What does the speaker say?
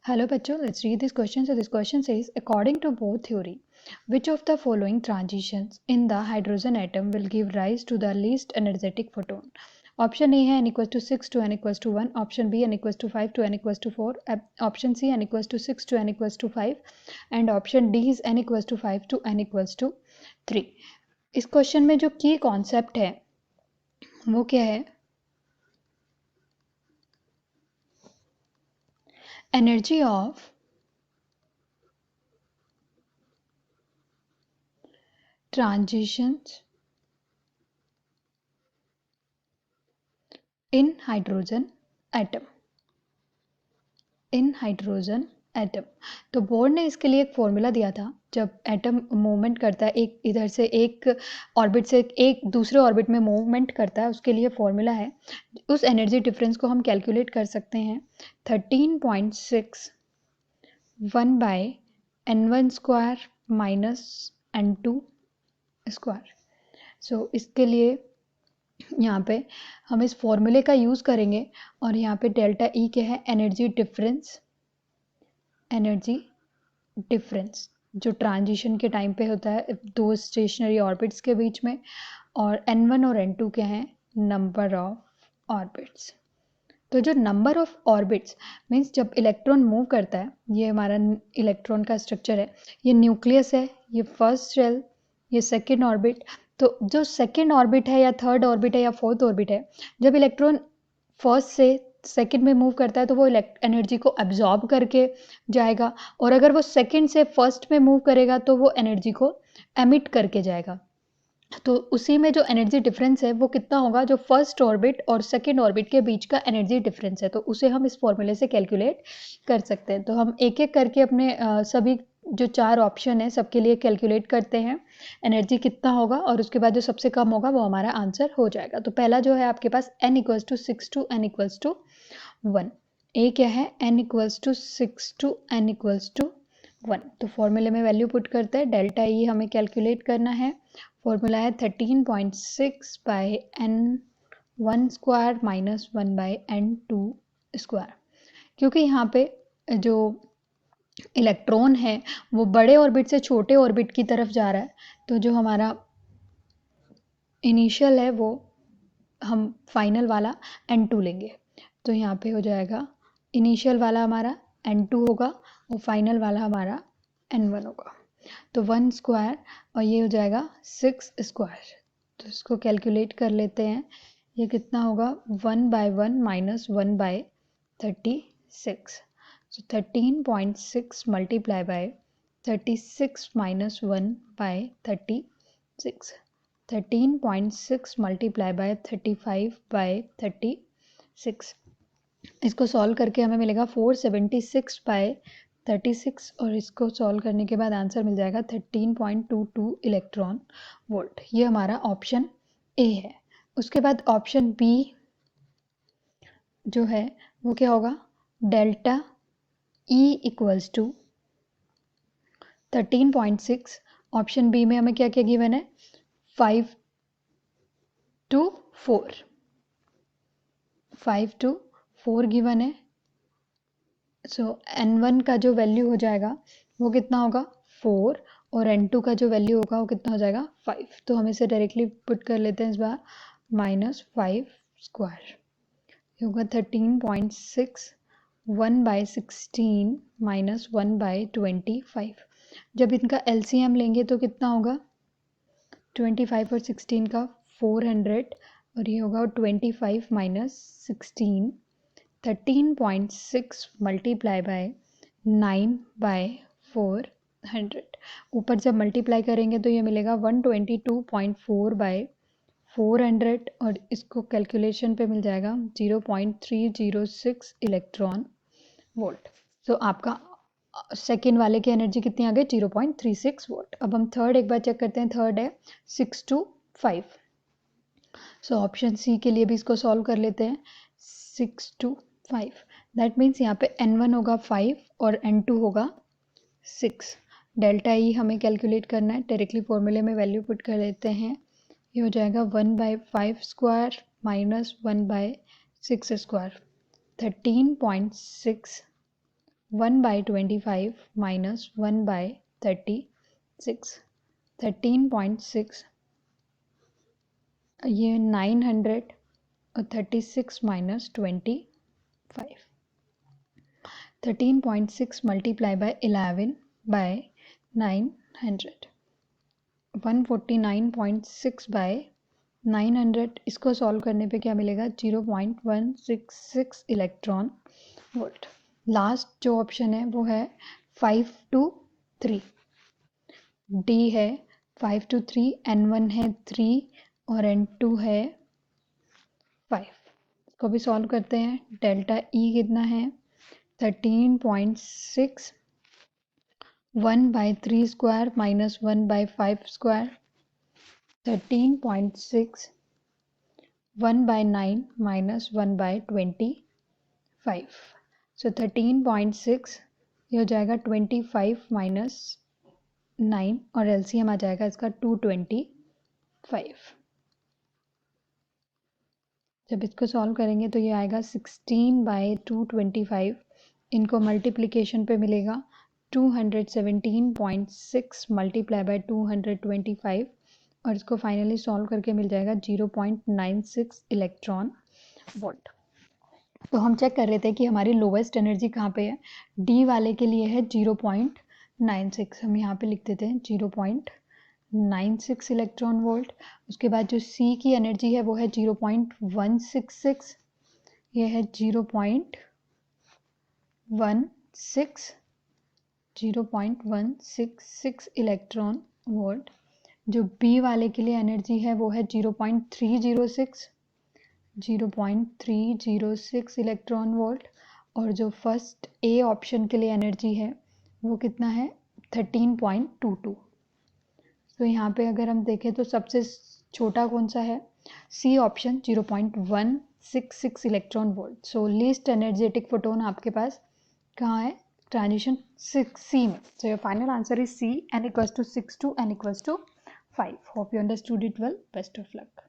Hello बच्चों, let's read this question. So this question says, according to Bohr theory, which of the following transitions in the hydrogen atom will give rise to the least energetic photon? Option A है n equals to 6 to n equals to 1. Option B n equals to 5 to n equals to 4. Option C n equals to 6 to n equals to 5. And option D is n equals to 5 to n equals to 3. इस question में जो की concept है वो क्या है? Energy of transitions in hydrogen atom. तो board ने इसके लिए एक फॉर्मूला दिया था. जब एटम मूवमेंट करता है, एक इधर से एक ऑर्बिट से एक दूसरे ऑर्बिट में मूवमेंट करता है, उसके लिए फॉर्मूला है. उस एनर्जी डिफरेंस को हम कैलकुलेट कर सकते हैं 13.6 1 by n1 square minus n2 square. So इसके लिए यहाँ पे हम इस फॉर्मूले का यूज़ करेंगे और यहाँ पे डेल्टा ई क्या है? एनर्जी डिफरेंस जो ट्रांजिशन के टाइम पे होता है दो स्टेशनरी ऑर्बिट्स के बीच में. और n1 और n2 क्या है? Number of orbits. तो जो नंबर ऑफ ऑर्बिट्स मीन्स जब इलेक्ट्रॉन मूव करता है, ये हमारा इलेक्ट्रॉन का स्ट्रक्चर है, ये न्यूक्लियस है, ये फर्स्ट शेल, ये सेकेंड ऑर्बिट. तो जो सेकेंड ऑर्बिट है या थर्ड ऑर्बिट है या फोर्थ ऑर्बिट है, जब इलेक्ट्रॉन फर्स्ट से सेकेंड में मूव करता है तो वो एनर्जी को एब्जॉर्ब करके जाएगा, और अगर वो सेकेंड से फर्स्ट में मूव करेगा तो वो एनर्जी को एमिट करके जाएगा. तो उसी में जो एनर्जी डिफरेंस है वो कितना होगा? जो फर्स्ट ऑर्बिट और सेकेंड ऑर्बिट के बीच का एनर्जी डिफरेंस है, तो उसे हम इस फॉर्मूले से कैलकुलेट कर सकते हैं. तो हम एक एक करके अपने सभी जो चार ऑप्शन है सबके लिए कैलकुलेट करते हैं एनर्जी कितना होगा, और उसके बाद जो सबसे कम होगा वो हमारा आंसर हो जाएगा. तो पहला जो है आपके पास n equals to 6 to n equals to 1. ए क्या है? n equals to 6 to n equals to 1. तो फॉर्मूले में वैल्यू पुट करते हैं. डेल्टा ई हमें कैलकुलेट करना है. फॉर्मूला है 13.6 by n1 square minus 1 by n2 square. क्योंकि यहाँ पे जो इलेक्ट्रॉन है वो बड़े ऑर्बिट से छोटे ऑर्बिट की तरफ जा रहा है, तो जो हमारा इनिशियल है वो हम फाइनल वाला n2 लेंगे. तो यहाँ पे हो जाएगा इनिशियल वाला हमारा n2 होगा और फाइनल वाला हमारा n1 होगा. तो 1 स्क्वायर और ये हो जाएगा 6 स्क्वायर. तो इसको कैलकुलेट कर लेते हैं. ये कितना होगा? 1 bye 1 minus 1 bye 36. So 13.6 multiply by 36 minus 1 by 36. 13.6 multiply by 35 by 36. इसको सॉल्व करके हमें मिलेगा 476 बाय 36, और इसको सॉल्व करने के बाद आंसर मिल जाएगा 13.22 इलेक्ट्रॉन वोल्ट. ये हमारा ऑप्शन ए है. उसके बाद ऑप्शन बी जो है वो क्या होगा? Delta E equals to 13.6. Option B में हमें क्या क्या गिवन है? 5 to 4. 5 to 4 गिवन है. सो n1 का जो वैल्यू हो जाएगा वो कितना होगा? 4. और n2 का जो वैल्यू होगा वो कितना हो जाएगा? 5. तो हम इसे डायरेक्टली पुट कर लेते हैं इस बार. -5 स्क्वायर. ये होगा 13.6 1 बाय 16 माइनस 1 बाय 25. जब इनका LCM लेंगे तो कितना होगा? 25 और 16 का 400, और ये होगा 25 माइनस 16. 13.6 multiply by 9 bye 400. ऊपर जब मल्टीप्लाई करेंगे तो ये मिलेगा 122.4 बाय 400, और इसको कैलकुलेशन पे मिल जाएगा 0.306 इलेक्ट्रॉन वोल्ट. तो आपका सेकेंड वाले की एनर्जी कितनी आ गई? 0.36 वोल्ट. अब हम थर्ड एक बार चेक करते हैं. थर्ड है 6 to 5. सो ऑप्शन सी के लिए भी इसको सॉल्व कर लेते हैं. 6 to 5. दैट मीन्स यहाँ पे n1 होगा 5 और n2 होगा 6. डेल्टा ई हमें कैलकुलेट करना है. डायरेक्टली फॉर्मूले में वैल्यू पुट कर लेते हैं. ये हो जाएगा 1 by 5 square minus 1 by 6 square. 13.6 1/25 minus 1/36, 13.6, ये 900 और 36 minus 25, 13.6 multiply by 11 by 900, 149.6 by 900, इसको सॉल्व करने पे क्या मिलेगा 0.166 इलेक्ट्रॉन वोल्ट। लास्ट जो ऑप्शन है वो है 5 to 3, डी है 5 to 3, N1 है 3 और N2 है 5। इसको भी सॉल्व करते हैं। डेल्टा ई कितना है 13.6, 1/3 स्क्वायर माइनस 1/5 स्क्वायर, 13.6, 1/9 माइनस 1/25, सो 13.6 ये हो जाएगा 25 माइनस 9 और एलसीएम आ जाएगा इसका 225। जब इसको सॉल्व करेंगे तो ये आएगा 16/225, इनको मल्टीप्लिकेशन पे मिलेगा 217.6 मल्टीप्लाई बाय 225 और इसको फाइनली सॉल्व करके मिल जाएगा 0.96 इलेक्ट्रॉन वोल्ट। तो हम चेक कर रहे थे कि हमारी लोवेस्ट एनर्जी कहाँ पे है। डी वाले के लिए है 0.96, हम यहाँ पे लिख देते हैं 0.96 इलेक्ट्रॉन वोल्ट। उसके बाद जो सी की एनर्जी है वो है 0.166, ये है 0.166 इलेक्ट्रॉन वोल्ट। जो बी वाले के लिए एनर्जी है वो है 0.306 इलेक्ट्रॉन वोल्ट। और जो फर्स्ट ए ऑप्शन के लिए एनर्जी है वो कितना है 13.22। तो यहाँ पे अगर हम देखें तो सबसे छोटा कौन सा है, सी ऑप्शन 0.166 इलेक्ट्रॉन वोल्ट। सो लीस्ट एनर्जेटिक फोटोन आपके पास कहाँ है, ट्रांजिशन 6C में। So your final answer is C, n = 6 to n = 5। Hope you understood it well. Best of luck.